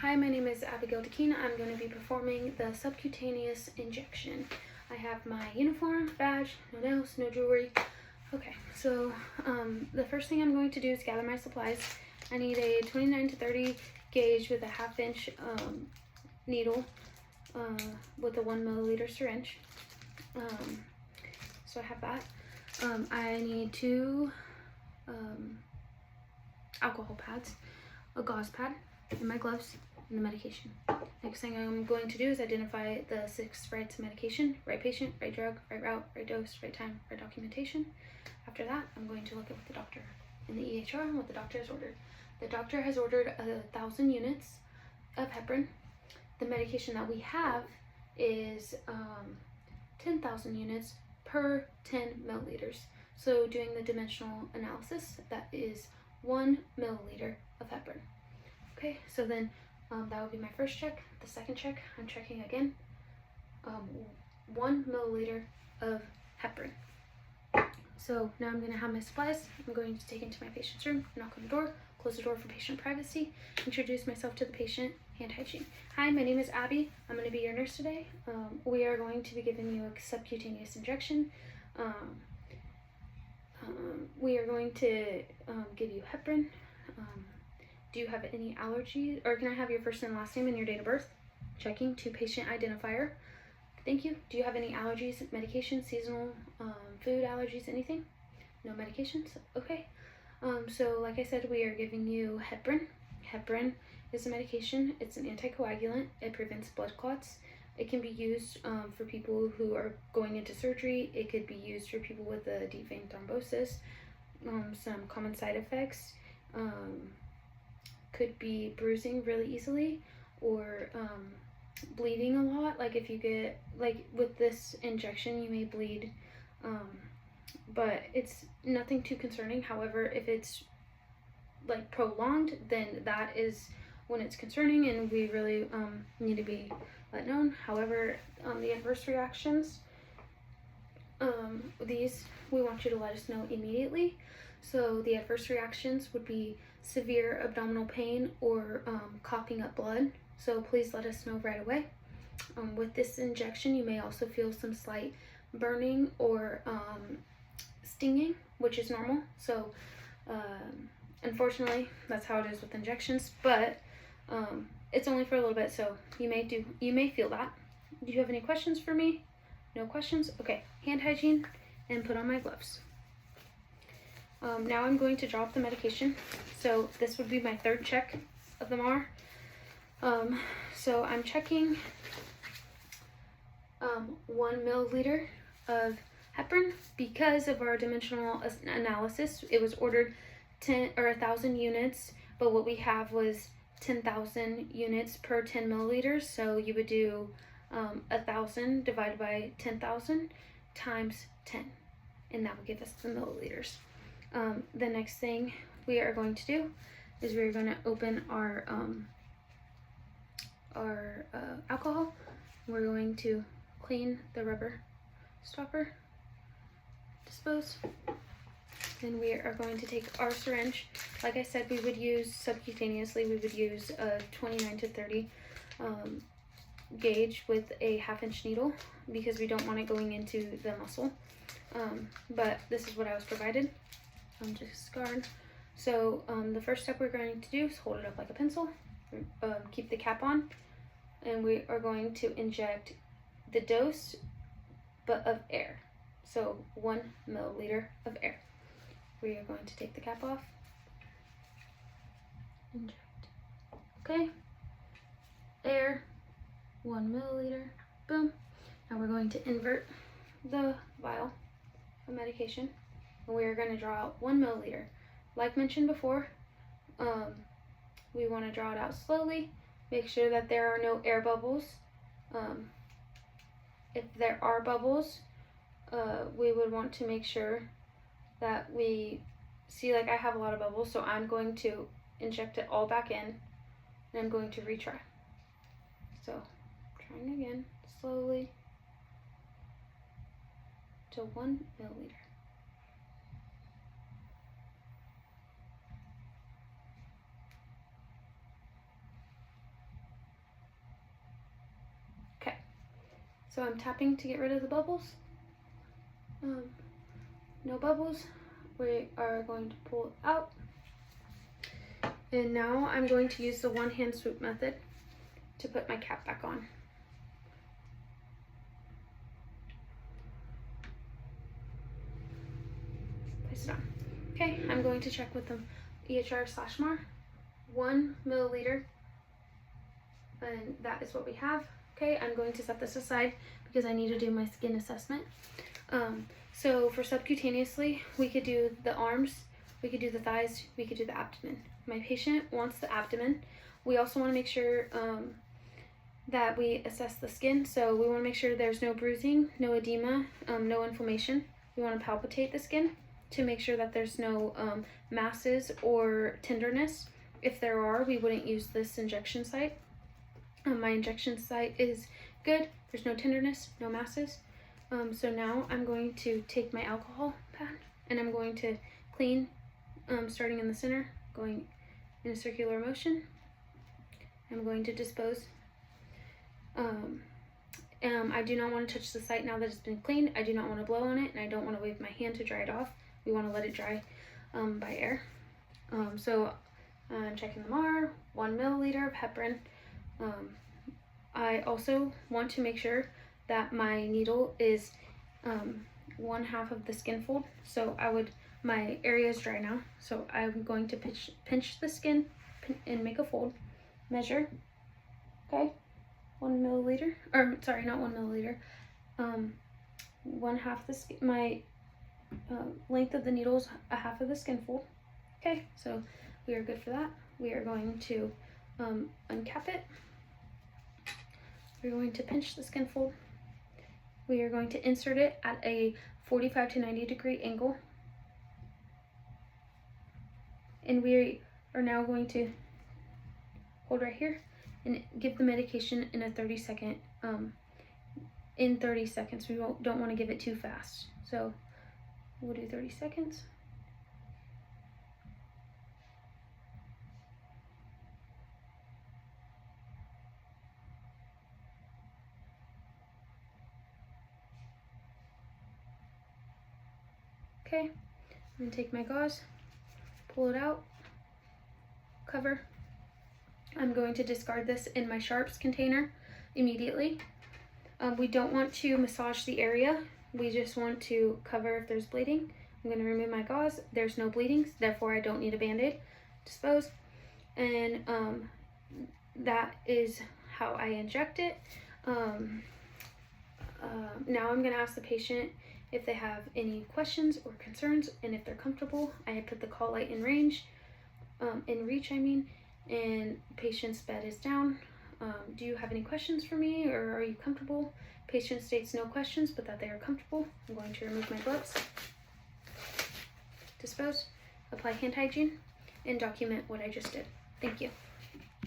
Hi, my name is Abigail Dakina. I'm going to be performing the subcutaneous injection. I have my uniform, badge, no nails, no jewelry. Okay, so the first thing I'm going to do is gather my supplies. I need a 29 to 30 gauge with a 1/2 inch needle with a 1 milliliter syringe. So I have that. I need 2 alcohol pads, a gauze pad, and my gloves, and the medication. Next thing I'm going to do is identify the 6 rights of medication: right patient, right drug, right route, right dose, right time, right documentation. After that, I'm going to look at what the doctor in the EHR and what the doctor has ordered. The doctor has ordered 1,000 units of heparin. The medication that we have is 10,000 units per 10 milliliters. So doing the dimensional analysis, that is 1 milliliter of heparin. Okay, so then that would be my first check. The second check, I'm checking again, 1 milliliter of heparin. So now I'm going to have my supplies. I'm going to take into my patient's room, knock on the door, close the door for patient privacy, introduce myself to the patient, hand hygiene. Hi, my name is Abby. I'm going to be your nurse today. We are going to be giving you a subcutaneous injection. We are going to give you heparin. Do you have any allergies? Or can I have your first and last name and your date of birth? Checking to patient identifier. Thank you. Do you have any allergies, medications, seasonal food allergies, anything? No medications? Okay. So like I said, we are giving you heparin. Heparin is a medication. It's an anticoagulant. It prevents blood clots. It can be used for people who are going into surgery. It could be used for people with a deep vein thrombosis. Some common side effects could be bruising really easily, or bleeding a lot. Like if you get, like with this injection, you may bleed, but it's nothing too concerning. However, if it's like prolonged, then that is when it's concerning, and we really need to be let known. However, the adverse reactions, these we want you to let us know immediately. So the adverse reactions would be severe abdominal pain or coughing up blood. So please let us know right away. With this injection, you may also feel some slight burning or stinging, which is normal. So unfortunately, that's how it is with injections, but it's only for a little bit, so you may feel that. Do you have any questions for me? No questions? Okay, hand hygiene and put on my gloves. Now I'm going to drop the medication. So this would be my 3rd check of the MAR. So I'm checking 1 milliliter of heparin. Because of our dimensional analysis, it was ordered 1,000 units, but what we have was 10,000 units per 10 milliliters. So you would do 1,000 divided by 10,000 times 10, and that would give us the milliliters. The next thing we are going to do is we're going to open our alcohol. We're going to clean the rubber stopper, dispose. Then we are going to take our syringe. Like I said, we would use subcutaneously, we would use a 29 to 30 gauge with a 1/2 inch needle, because we don't want it going into the muscle. But this is what I was provided. Discard. So the first step we're going to do is hold it up like a pencil, keep the cap on, and we are going to inject the dose, but of air. So 1 milliliter of air. We are going to take the cap off, inject. Okay, air, 1 milliliter, boom. Now we're going to invert the vial of medication, and we are going to draw out 1 milliliter. Like mentioned before, we want to draw it out slowly. Make sure that there are no air bubbles. If there are bubbles, we would want to make sure that we see, like I have a lot of bubbles, so I'm going to inject it all back in, and I'm going to retry. So trying again, slowly, to 1 milliliter. So I'm tapping to get rid of the bubbles. No bubbles. We are going to pull it out. And now I'm going to use the one hand swoop method to put my cap back on. Place it on. Okay, I'm going to check with the EHR/MAR. 1 milliliter, and that is what we have. Okay, I'm going to set this aside because I need to do my skin assessment. So for subcutaneously, we could do the arms, we could do the thighs, we could do the abdomen. My patient wants the abdomen. We also want to make sure that we assess the skin. So we want to make sure there's no bruising, no edema, no inflammation. We want to palpitate the skin to make sure that there's no masses or tenderness. If there are, we wouldn't use this injection site. My injection site is good. There's no tenderness, no masses. So now I'm going to take my alcohol pad and I'm going to clean, starting in the center, going in a circular motion. I'm going to dispose. I do not want to touch the site now that it's been cleaned. I do not want to blow on it, and I don't want to wave my hand to dry it off. We want to let it dry by air. So I'm checking the MAR, 1 milliliter of heparin. I also want to make sure that my needle is 1/2 of the skin fold. So my area is dry now. So I'm going to pinch the skin and make a fold. Measure. Okay. 1 milliliter, or sorry, not 1 milliliter. 1/2 the skin. My length of the needle is 1/2 of the skin fold. Okay, so we are good for that. We are going to uncap it. We're going to pinch the skin fold. We are going to insert it at a 45 to 90 degree angle. And we are now going to hold right here and give the medication in a 30-second, in 30 seconds. We don't want to give it too fast. So we'll do 30 seconds. Okay, I'm gonna take my gauze, pull it out, cover. I'm going to discard this in my sharps container immediately. We don't want to massage the area. We just want to cover if there's bleeding. I'm going to remove my gauze. There's no bleeding, therefore I don't need a band-aid. Dispose. And that is how I inject it. Now I'm going to ask the patient if they have any questions or concerns, and if they're comfortable. I had put the call light in reach, and patient's bed is down. Do you have any questions for me, or are you comfortable? Patient states no questions, but that they are comfortable. I'm going to remove my gloves, dispose, apply hand hygiene, and document what I just did. Thank you.